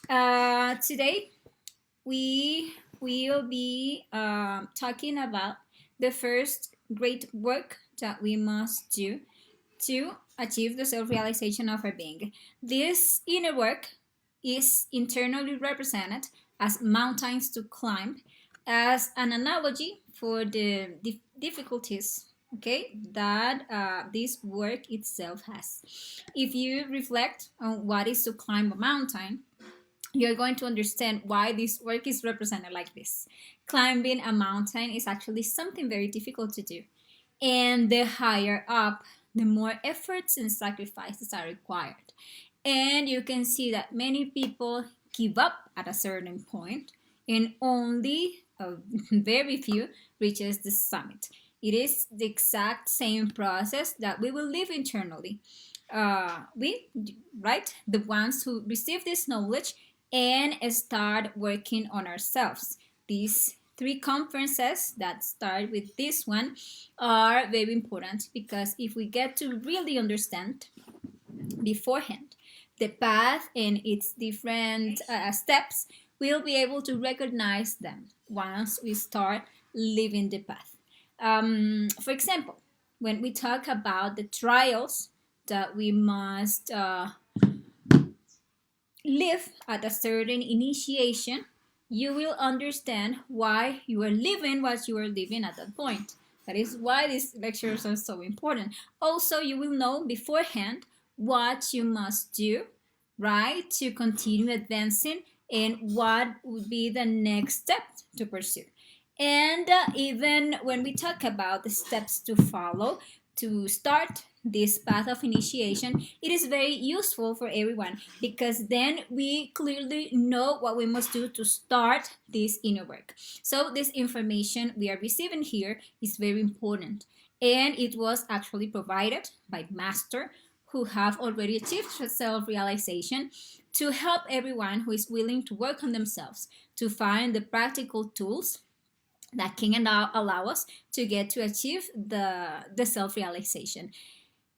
Today we will be talking about the first great work that we must do to achieve the self-realization of our being. This inner work is internally represented as mountains to climb, as an analogy for the difficulties, okay, that this work itself has. If you reflect on what is to climb a mountain, you're going to understand why this work is represented like this. Climbing a mountain is actually something very difficult to do. And the higher up, the more efforts and sacrifices are required. And you can see that many people give up at a certain point, and only a very few reaches the summit. It is the exact same process that we will live internally. We, right, the ones who receive this knowledge and start working on ourselves. These three conferences that start with this one are very important, because if we get to really understand beforehand the path and its different steps, we'll be able to recognize them once we start living the path. For example, when we talk about the trials that we must live at a certain initiation, you will understand why you are living what you are living at that point. That is why these lectures are so important. Also, you will know beforehand what you must do, right, to continue advancing, and what would be the next step to pursue. And even when we talk about the steps to follow to start this path of initiation, it is very useful for everyone, because then we clearly know what we must do to start this inner work. So this information we are receiving here is very important, and it was actually provided by master who have already achieved self-realization, to help everyone who is willing to work on themselves to find the practical tools that can allow us to get to achieve the self-realization.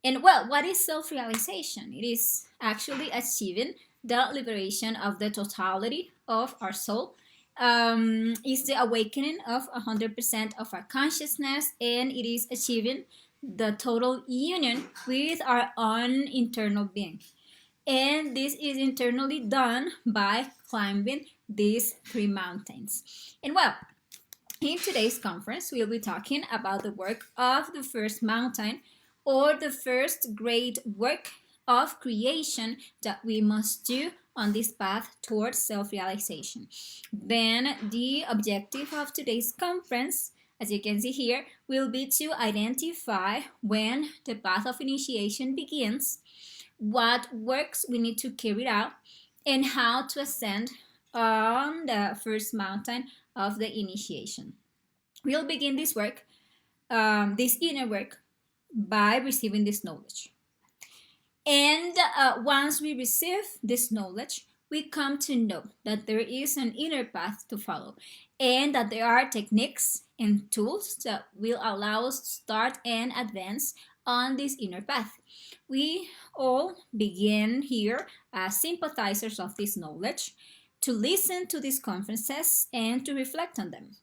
And well, what is self-realization? It is actually achieving the liberation of the totality of our soul. Is the awakening of 100% of our consciousness, and it is achieving the total union with our own internal being. And this is internally done by climbing these three mountains. And well, in today's conference, we'll be talking about the work of the first mountain, or the first great work of creation that we must do on this path towards self-realization. Then the objective of today's conference, as you can see here, will be to identify when the path of initiation begins, what works we need to carry out, and how to ascend on the first mountain of the initiation. We'll begin this work, this inner work, by receiving this knowledge. And once we receive this knowledge, we come to know that there is an inner path to follow, and that there are techniques and tools that will allow us to start and advance on this inner path. We all begin here as sympathizers of this knowledge, to listen to these conferences and to reflect on them.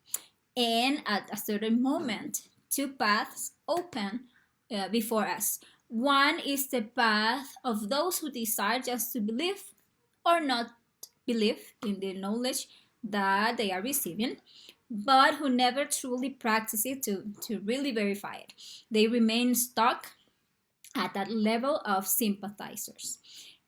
And at a certain moment, two paths open before us. One is the path of those who desire just to believe or not believe in the knowledge that they are receiving, but who never truly practice it to really verify it. They remain stuck at that level of sympathizers.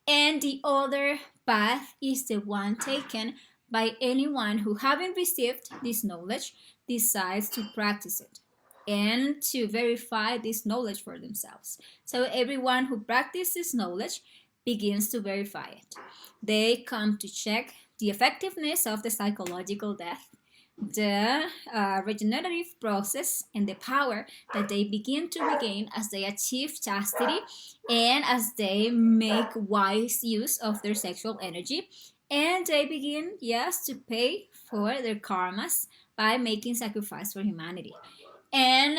And the other path is the one taken by anyone who, having received this knowledge, decides to practice it and to verify this knowledge for themselves. So everyone who practices knowledge begins to verify it. They come to check the effectiveness of the psychological death, the regenerative process, and the power that they begin to regain as they achieve chastity and as they make wise use of their sexual energy. And they begin, yes, to pay for their karmas by making sacrifice for humanity. And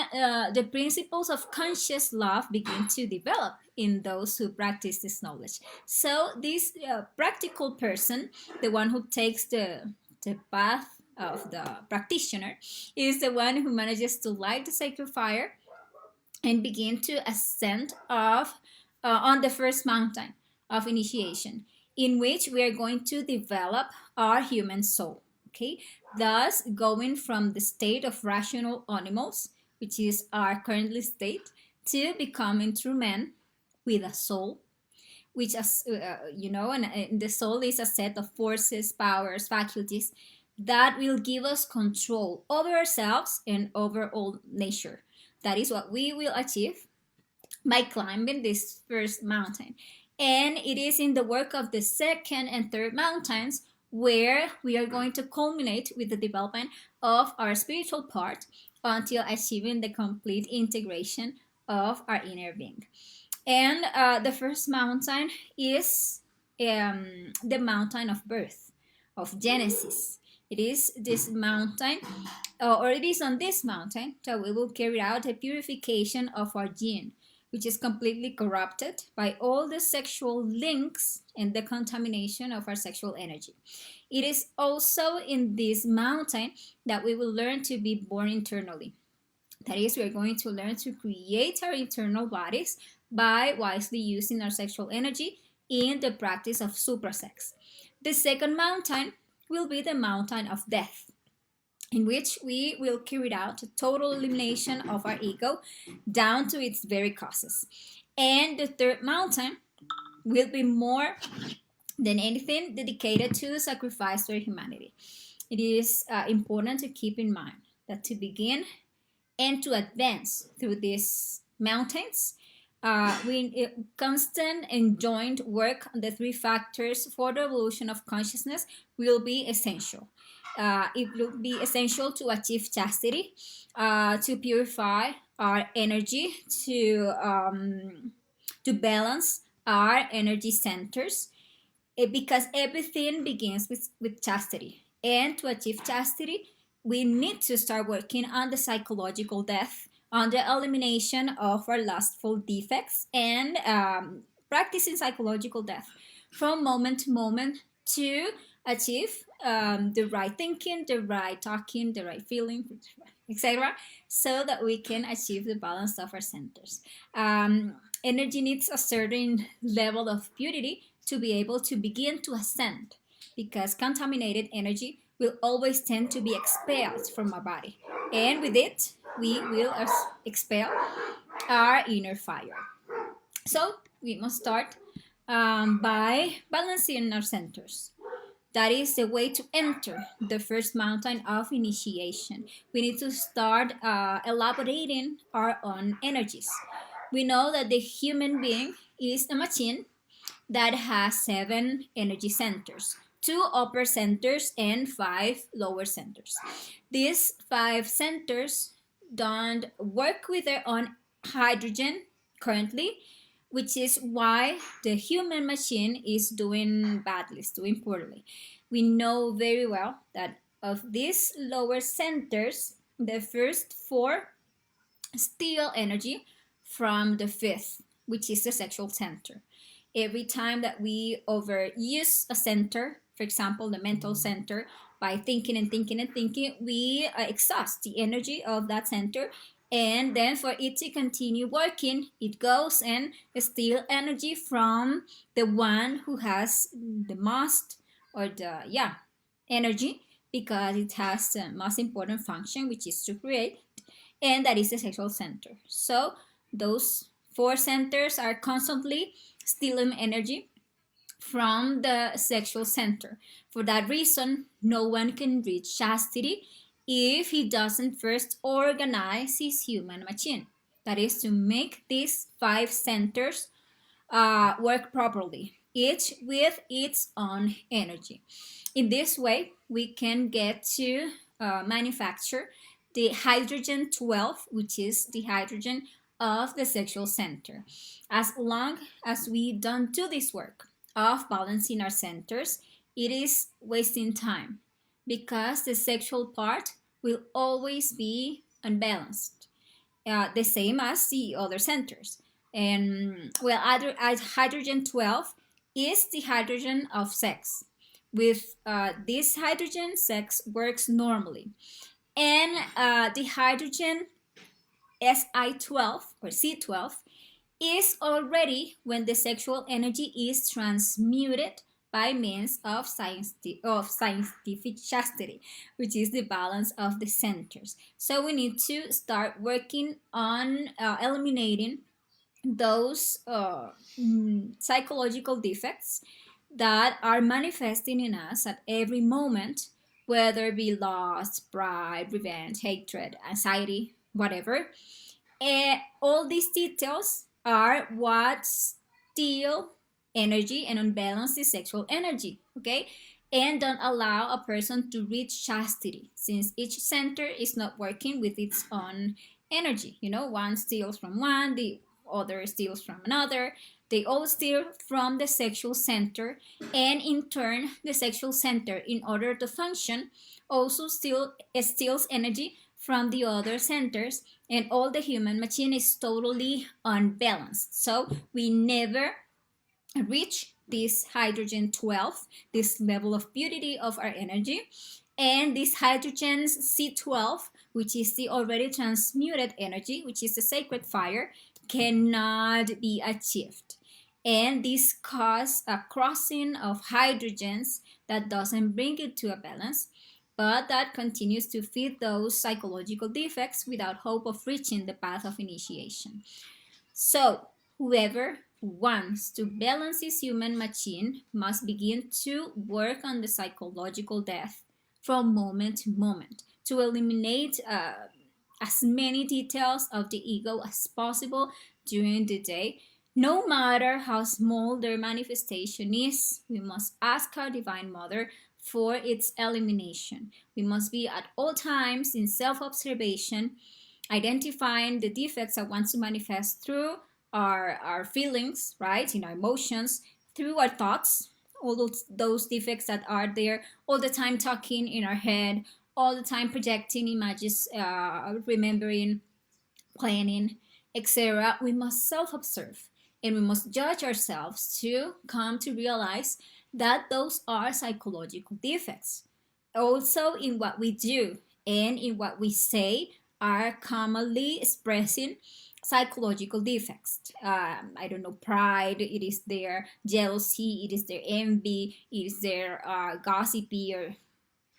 the principles of conscious love begin to develop in those who practice this knowledge. So this practical person, the one who takes the path of the practitioner, is the one who manages to light the sacred fire and begin to ascend of on the first mountain of initiation, in which we are going to develop our human soul. Okay, thus going from the state of rational animals, which is our currently state, to becoming true men with a soul, which as and the soul is a set of forces, powers, faculties that will give us control over ourselves and over all nature. That is what we will achieve by climbing this first mountain. And it is in the work of the second and third mountains where we are going to culminate with the development of our spiritual part until achieving the complete integration of our inner being. And the first mountain is the mountain of birth, of Genesis. It is this mountain, or it is on this mountain that we will carry out a purification of our gene, which is completely corrupted by all the sexual links and the contamination of our sexual energy. It is also in this mountain that we will learn to be born internally. That is, we are going to learn to create our internal bodies by wisely using our sexual energy in the practice of suprasex. The second mountain will be the mountain of death, in which we will carry out a total elimination of our ego down to its very causes. And the third mountain will be more than anything dedicated to sacrifice to humanity. It is important to keep in mind that to begin and to advance through these mountains, constant and joint work on the three factors for the evolution of consciousness will be essential. It will be essential to achieve chastity, to purify our energy, to balance our energy centers, because everything begins with chastity. And to achieve chastity, we need to start working on the psychological death, on the elimination of our lustful defects, and practicing psychological death from moment to moment to achieve the right thinking, the right talking, the right feeling, etc., so that we can achieve the balance of our centers. Energy needs a certain level of purity to be able to begin to ascend, because contaminated energy will always tend to be expelled from our body, and with it we will expel our inner fire. So we must start by balancing our centers. That is the way to enter the first mountain of initiation. We need to start elaborating our own energies. We know that the human being is a machine that has 7 energy centers, 2 upper centers and 5 lower centers. These 5 centers don't work with their own hydrogen currently, which is why the human machine is doing badly, is doing poorly. We know very well that of these lower centers, the first 4 steal energy from the 5th, which is the sexual center. Every time that we overuse a center, for example, the mental center, by thinking and thinking and thinking, we exhaust the energy of that center. And then for it to continue working, it goes and steals energy from the one who has the most, or the, energy, because it has the most important function, which is to create, and that is the sexual center. So those 4 centers are constantly stealing energy from the sexual center. For that reason, no one can reach chastity if he doesn't first organize his human machine. That is, to make these 5 centers work properly, each with its own energy. In this way, we can get to manufacture the hydrogen 12, which is the hydrogen of the sexual center. As long as we don't do this work of balancing our centers, it is wasting time, because the sexual part will always be unbalanced, the same as the other centers. And well, hydrogen 12 is the hydrogen of sex. With this hydrogen, sex works normally. And the hydrogen Si12 or C12 is already when the sexual energy is transmuted by means of scientific chastity, which is the balance of the centers. So we need to start working on eliminating those psychological defects that are manifesting in us at every moment, whether it be lust, pride, revenge, hatred, anxiety, whatever. All these details are what steal energy and unbalance the sexual energy, okay? And don't allow a person to reach chastity since each center is not working with its own energy. One steals from one, the other steals from another. They all steal from the sexual center, and in turn, the sexual center, in order to function, also steals energy from the other centers, and all the human machine is totally unbalanced. So we never reach this hydrogen 12, this level of purity of our energy. And this hydrogen C12, which is the already transmuted energy, which is the sacred fire, cannot be achieved. And this causes a crossing of hydrogens that doesn't bring it to a balance, but that continues to feed those psychological defects without hope of reaching the path of initiation. So, whoever wants to balance his human machine must begin to work on the psychological death from moment to moment to eliminate as many details of the ego as possible during the day. No matter how small their manifestation is, we must ask our Divine Mother for its elimination. We must be at all times in self observation, identifying the defects that want to manifest through our feelings, right, in our emotions, through our thoughts, all those defects that are there all the time, talking in our head, all the time projecting images, remembering, planning, etc. We must self-observe and we must judge ourselves to come to realize that those are psychological defects. Also, in what we do and in what we say are commonly expressing psychological defects. I don't know, pride, it is their jealousy, it is their envy, it is their gossipy, or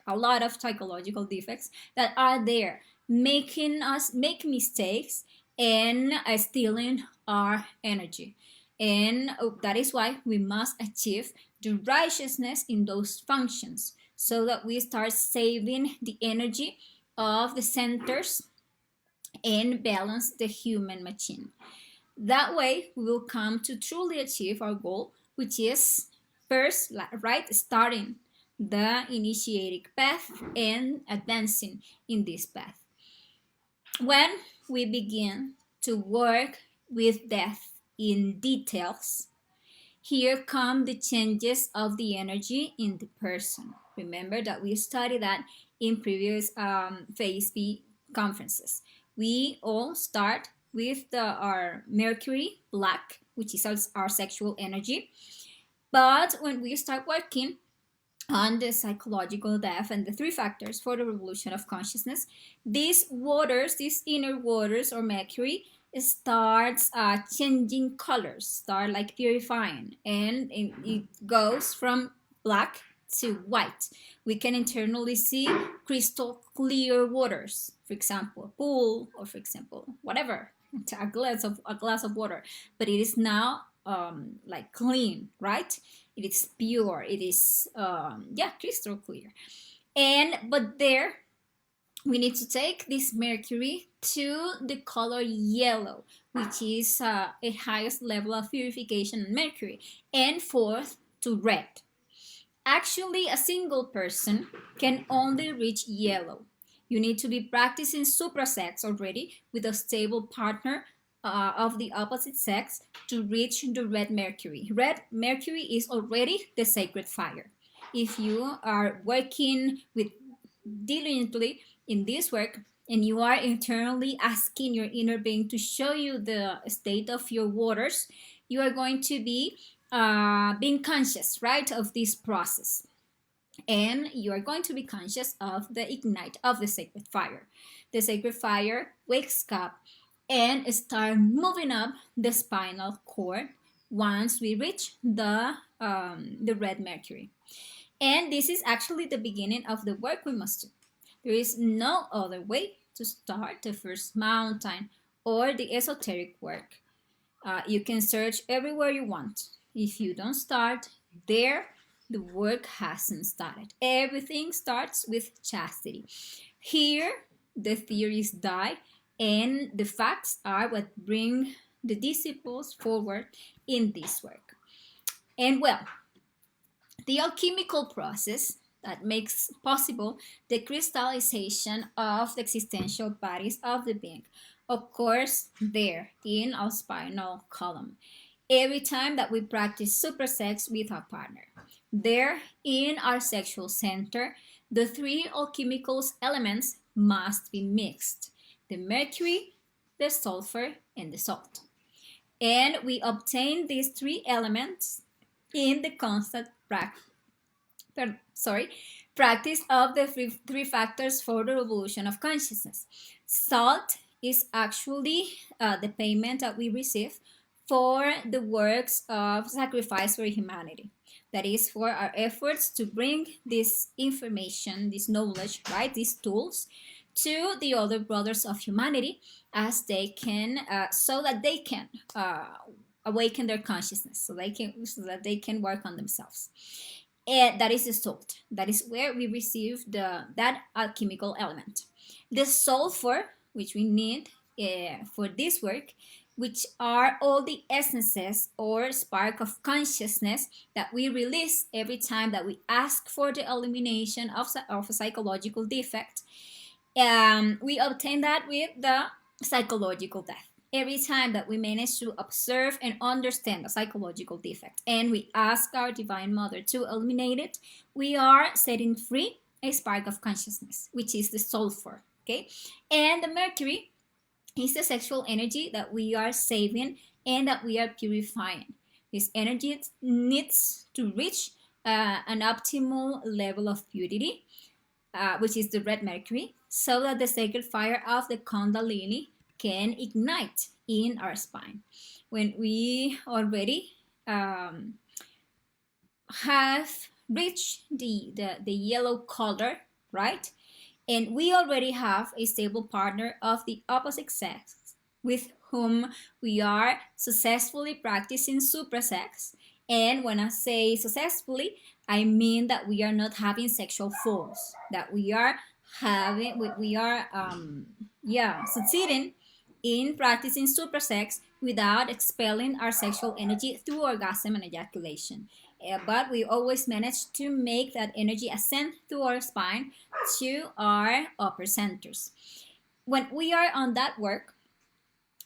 a lot of psychological defects that are there, making us make mistakes and stealing our energy. And that is why we must achieve the righteousness in those functions so that we start saving the energy of the centers and balance the human machine. That way, we will come to truly achieve our goal, which is first, right, starting the initiatic path and advancing in this path. When we begin to work with death in details, here come the changes of the energy in the person. Remember that we studied that in previous Phase B conferences. We all start with our Mercury black, which is our sexual energy. But when we start working on the psychological death and the three factors for the revolution of consciousness, these waters, these inner waters or Mercury, starts changing colors, start like purifying, and it goes from black to white. We can internally see crystal clear waters, for example, a pool, or for example, whatever, a glass of water, but it is now like clean, right? It is pure. It is crystal clear. But there we need to take this mercury to the color yellow, which is a highest level of purification in mercury, and fourth to red. Actually, a single person can only reach yellow. You need to be practicing suprasex already with a stable partner of the opposite sex to reach the red mercury. Red mercury is already the sacred fire. If you are working with diligently in this work, and you are internally asking your inner being to show you the state of your waters, you are going to be being conscious, right, of this process. And you are going to be conscious of the ignite of the sacred fire. The sacred fire wakes up and start moving up the spinal cord once we reach the red mercury. And this is actually the beginning of the work we must do. There is no other way to start the first mountain or the esoteric work. You can search everywhere you want. If you don't start there, the work hasn't started. Everything starts with chastity. Here, the theories die, and the facts are what bring the disciples forward in this work. And well, the alchemical process that makes possible the crystallization of the existential bodies of the being occurs there in our spinal column. Every time that we practice supersex with our partner, there in our sexual center, the three alchemical elements must be mixed: the mercury, the sulfur, and the salt. And we obtain these three elements in the constant practice of the three factors for the revolution of consciousness. Salt is actually the payment that we receive for the works of sacrifice for humanity. That is for our efforts to bring this information, this knowledge, right, these tools to the other brothers of humanity, as they can, so that they can awaken their consciousness, so that they can work on themselves. And that is the salt. That is where we receive that alchemical element. The sulfur, which we need for this work, which are all the essences or spark of consciousness that we release every time that we ask for the elimination of a psychological defect. We obtain that with the psychological death. Every time that we manage to observe and understand a psychological defect and we ask our Divine Mother to eliminate it, we are setting free a spark of consciousness, which is the sulfur. Okay, and the mercury is the sexual energy that we are saving and that we are purifying. This energy needs to reach an optimal level of purity, which is the red mercury, so that the sacred fire of the Kundalini can ignite in our spine. When we already have reached the yellow color, right? And we already have a stable partner of the opposite sex with whom we are successfully practicing suprasex. And when I say successfully, I mean that we are not having sexual falls, that we are succeeding in practicing suprasex without expelling our sexual energy through orgasm and ejaculation. But we always manage to make that energy ascend through our spine to our upper centers. When we are on that work,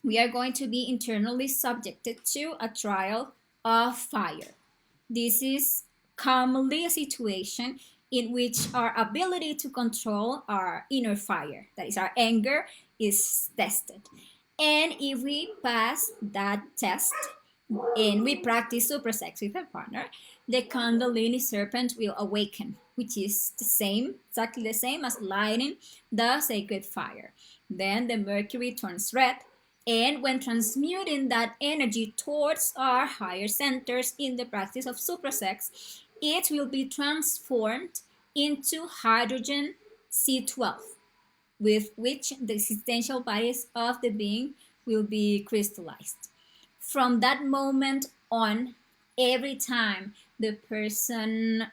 we are going to be internally subjected to a trial of fire. This is commonly a situation in which our ability to control our inner fire, that is our anger, is tested. And if we pass that test and we practice suprasex with our partner, the Kundalini serpent will awaken, which is exactly the same as lighting the sacred fire. Then the mercury turns red, and when transmuting that energy towards our higher centers in the practice of suprasex, it will be transformed into hydrogen C12, with which the existential bodies of the being will be crystallized. From that moment on, every time the person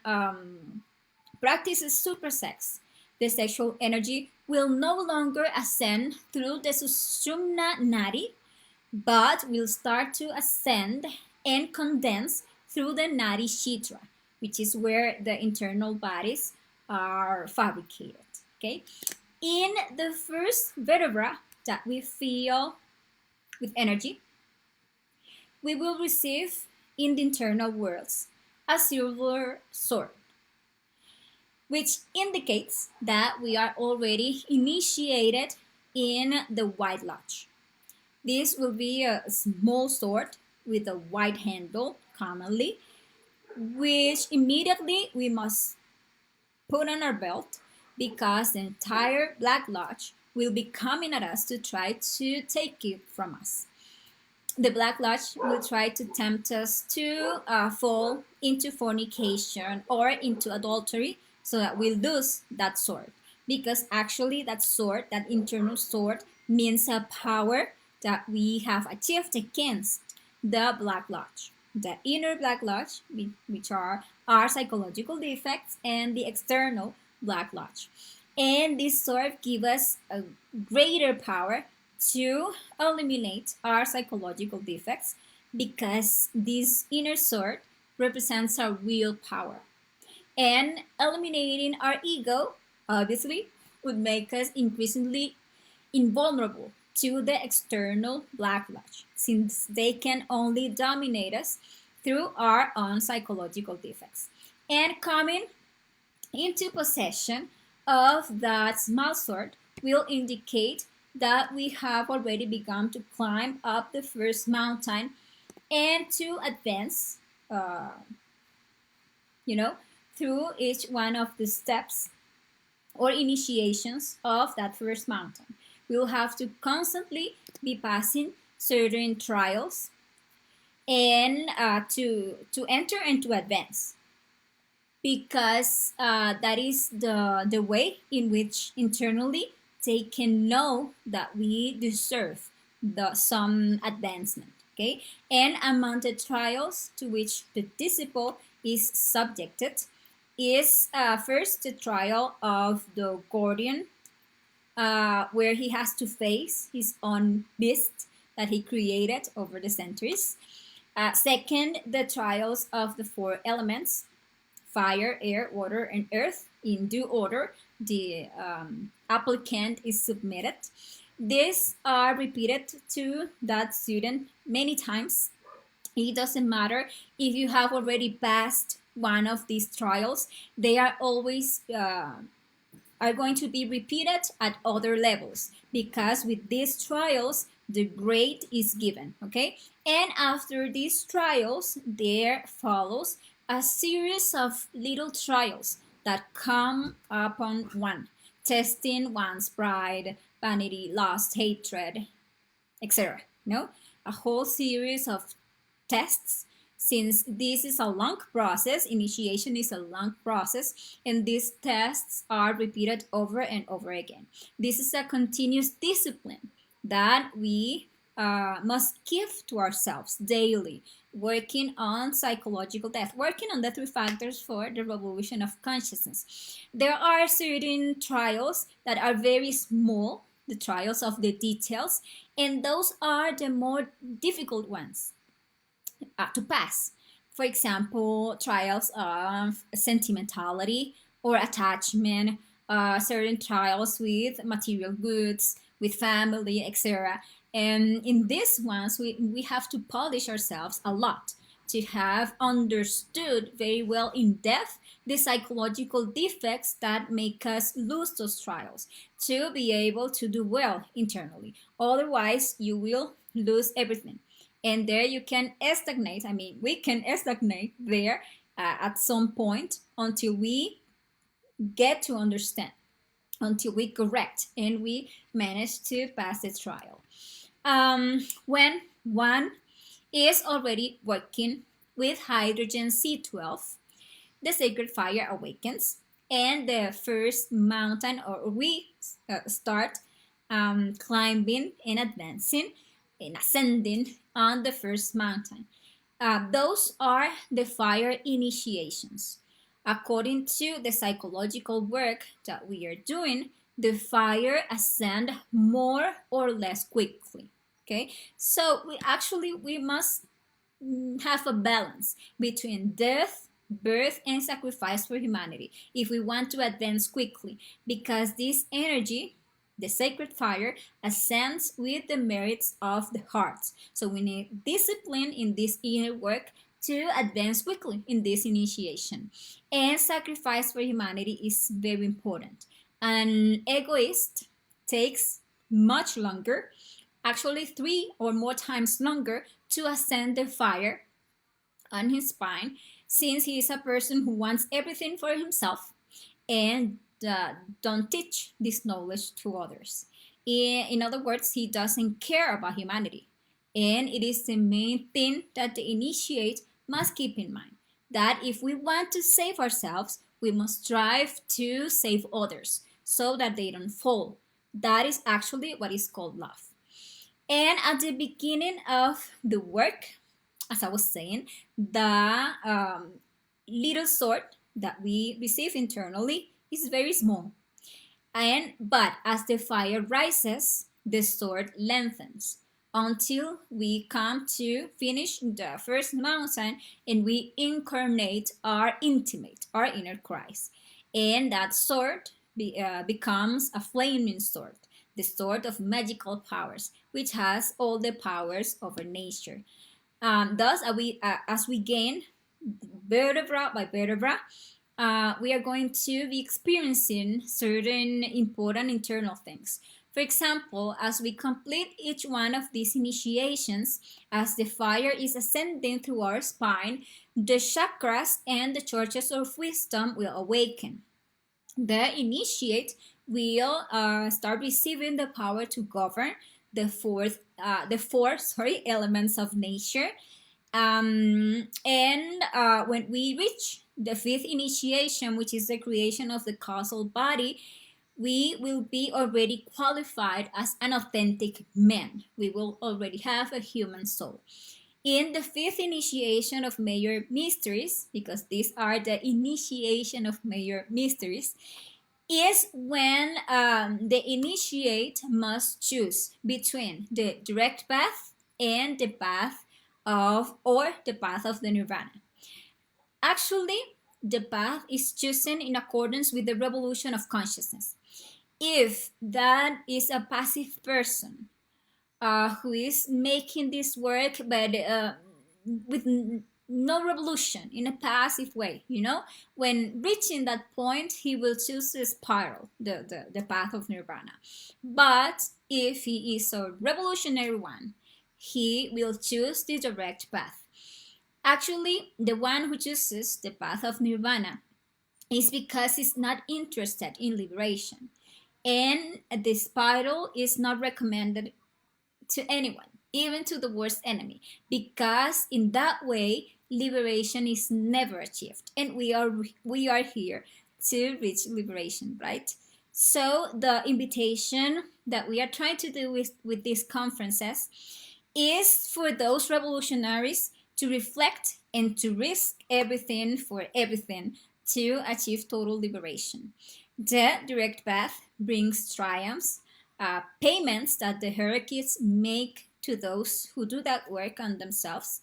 practices suprasex, the sexual energy will no longer ascend through the Sushumna Nadi, but will start to ascend and condense through the Nadi Shitra, which is where the internal bodies are fabricated. Okay, in the first vertebra that we feel with energy, we will receive in the internal worlds a silver sword, which indicates that we are already initiated in the white lodge. This will be a small sword with a white handle, commonly, which immediately we must put on our belt because the entire Black Lodge will be coming at us to try to take it from us. The Black Lodge will try to tempt us to fall into fornication or into adultery so that we lose that sword. Because actually, that sword, that internal sword, means a power that we have achieved against the Black Lodge. The inner Black Lodge, which are our psychological defects, and the external Black Lodge. And this sword gives us a greater power to eliminate our psychological defects because this inner sword represents our real power. And eliminating our ego, obviously, would make us increasingly invulnerable to the external Black Lodge, since they can only dominate us through our own psychological defects. And coming into possession of that small sword will indicate that we have already begun to climb up the first mountain and to advance, uh, you know, through each one of the steps or initiations of that first mountain. We'll have to constantly be passing certain trials and to enter and to advance because that is the way in which internally they can know that we deserve some advancement. Okay, and among the trials to which the disciple is subjected is first the trial of the guardian, where he has to face his own beast that he created over the centuries. Second, the trials of the four elements: fire, air, water, and earth, in due order. The applicant is submitted. These are repeated to that student many times. It doesn't matter if you have already passed one of these trials, they are always are going to be repeated at other levels because with these trials the grade is given. Okay, and after these trials there follows a series of little trials that come upon one, testing one's pride, vanity, lust, hatred, etc. No, a whole series of tests. Since this is a long process, initiation is a long process, and these tests are repeated over and over again. This is a continuous discipline that we must give to ourselves daily, working on psychological depth, working on the three factors for the revolution of consciousness. There are certain trials that are very small, the trials of the details, and those are the more difficult ones to pass. For example, trials of sentimentality or attachment, certain trials with material goods, with family, etc. And in these ones, we have to polish ourselves a lot to have understood very well in depth the psychological defects that make us lose those trials to be able to do well internally. Otherwise, you will lose everything. And there you can stagnate. I mean, we can stagnate there at some point until we get to understand, until we correct and we manage to pass the trial. When one is already working with hydrogen C12, the sacred fire awakens and the first mountain, or we start climbing and advancing and ascending on the first mountain. Those are the fire initiations. According to the psychological work that we are doing, the fire ascend more or less quickly. Okay, so we must have a balance between death, birth, and sacrifice for humanity if we want to advance quickly, because this energy, the sacred fire, ascends with the merits of the heart. So we need discipline in this inner work to advance quickly in this initiation. And sacrifice for humanity is very important. An egoist takes much longer, actually 3 or more times longer, to ascend the fire on his spine, since he is a person who wants everything for himself and don't teach this knowledge to others. In other words, he doesn't care about humanity. And it is the main thing that the initiate must keep in mind, that if we want to save ourselves, we must strive to save others so that they don't fall. That is actually what is called love. And at the beginning of the work, as I was saying, the little sword that we receive internally is very small. But as the fire rises, the sword lengthens until we come to finish the first mountain and we incarnate our intimate, our inner Christ. And that sword becomes a flaming sword, the sword of magical powers, which has all the powers over nature. Thus, as we gain vertebra by vertebra, we are going to be experiencing certain important internal things. For example, as we complete each one of these initiations, as the fire is ascending through our spine, the chakras and the churches of wisdom will awaken. The initiate will start receiving the power to govern the four elements of nature. When we reach the fifth initiation, which is the creation of the causal body, we will be already qualified as an authentic man. We will already have a human soul. In the fifth initiation of major mysteries, because these are the initiation of major mysteries, is when the initiate must choose between the direct path and the path of the nirvana. Actually, the path is chosen in accordance with the revolution of consciousness. If that is a passive person who is making this work but with no revolution, in a passive way, when reaching that point, he will choose the spiral, the path of nirvana. But if he is a revolutionary one, he will choose the direct path. Actually, the one who chooses the path of nirvana is because he's not interested in liberation. And the spiral is not recommended to anyone, even to the worst enemy, because in that way, liberation is never achieved. And we are here to reach liberation, right? So the invitation that we are trying to do with these conferences is for those revolutionaries to reflect and to risk everything for everything to achieve total liberation. The direct path brings triumphs, payments that the hierarchies make to those who do that work on themselves.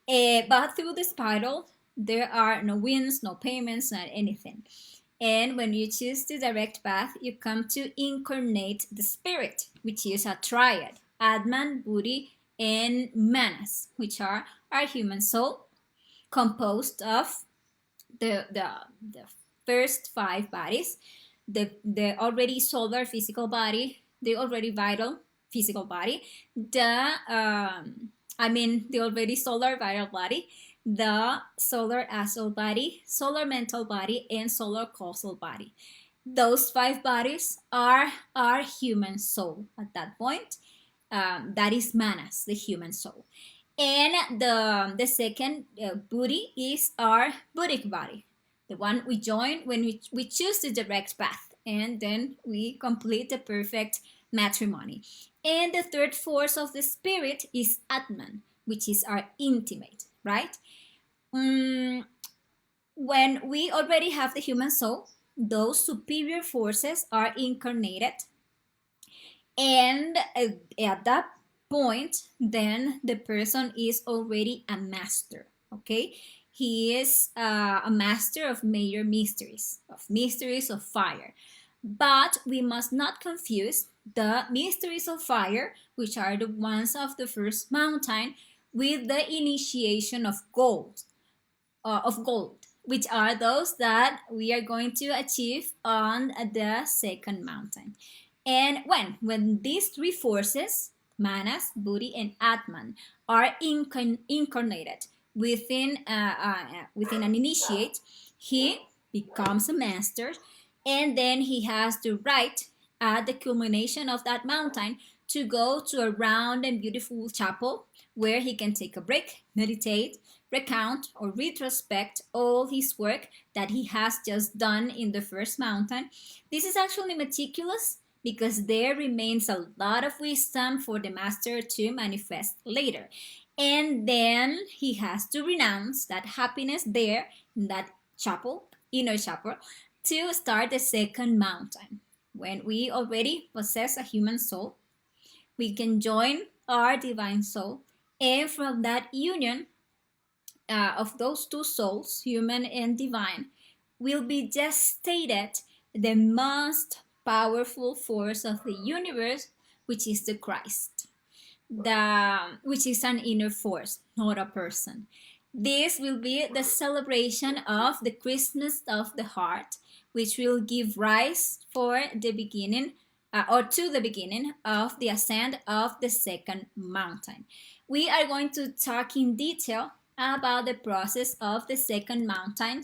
But through the spiral, there are no wins, no payments, not anything. And when you choose the direct path, you come to incarnate the spirit, which is a triad: Atman, Buddhi, and Manas, which are our human soul, composed of the first 5 bodies, the already solar physical body, the already vital physical body, the already solar vital body, the solar astral body, solar mental body, and solar causal body. Those 5 bodies are our human soul at that point. That is Manas, the human soul. And the second Buddhi is our Buddhic body, the one we join when we choose the direct path, and then we complete the perfect matrimony. And the third force of the spirit is Atman, which is our intimate, right? When we already have the human soul, those superior forces are incarnated, and at that point, then the person is already a master, okay? He is a master of major mysteries of fire. But we must not confuse the mysteries of fire, which are the ones of the first mountain, with the initiation of gold, which are those that we are going to achieve on the second mountain. And when these three forces, manas, buddhi, and atman, are incarnated within within an initiate, he becomes a master, and then he has the right at the culmination of that mountain to go to a round and beautiful chapel where he can take a break, meditate, recount, or retrospect all his work that he has just done in the first mountain. This is actually meticulous because there remains a lot of wisdom for the master to manifest later. And then he has to renounce that happiness there in that chapel, inner chapel, to start the second mountain. When we already possess a human soul, we can join our divine soul, and from that union of those two souls, human and divine, will be gestated the most powerful force of the universe, which is the Christ, which is an inner force, not a person. This will be the celebration of the Christmas of the heart, which will give rise for the beginning or to the beginning of the ascent of the second mountain. We are going to talk in detail about the process of the second mountain,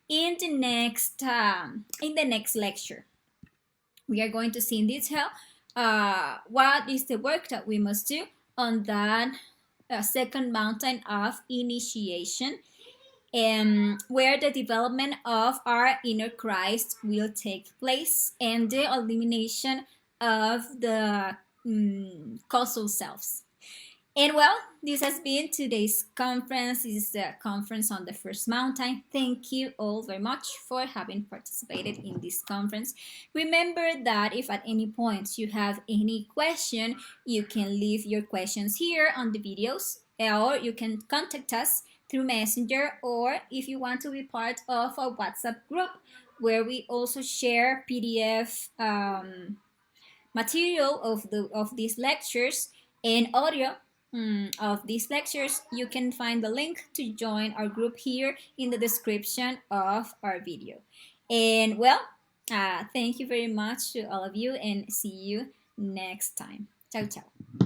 in the next lecture. We are going to see in detail what is the work that we must do on that second mountain of initiation, and where the development of our inner Christ will take place, and the elimination of the causal selves. And well, this has been today's conference. This is the conference on the first mountain. Thank you all very much for having participated in this conference. Remember that if at any point you have any question, you can leave your questions here on the videos, or you can contact us through Messenger, or if you want to be part of a WhatsApp group where we also share PDF material of these lectures and audio of these lectures. You can find the link to join our group here in the description of our video. And well, thank you very much to all of you, and see you next time. Ciao, ciao.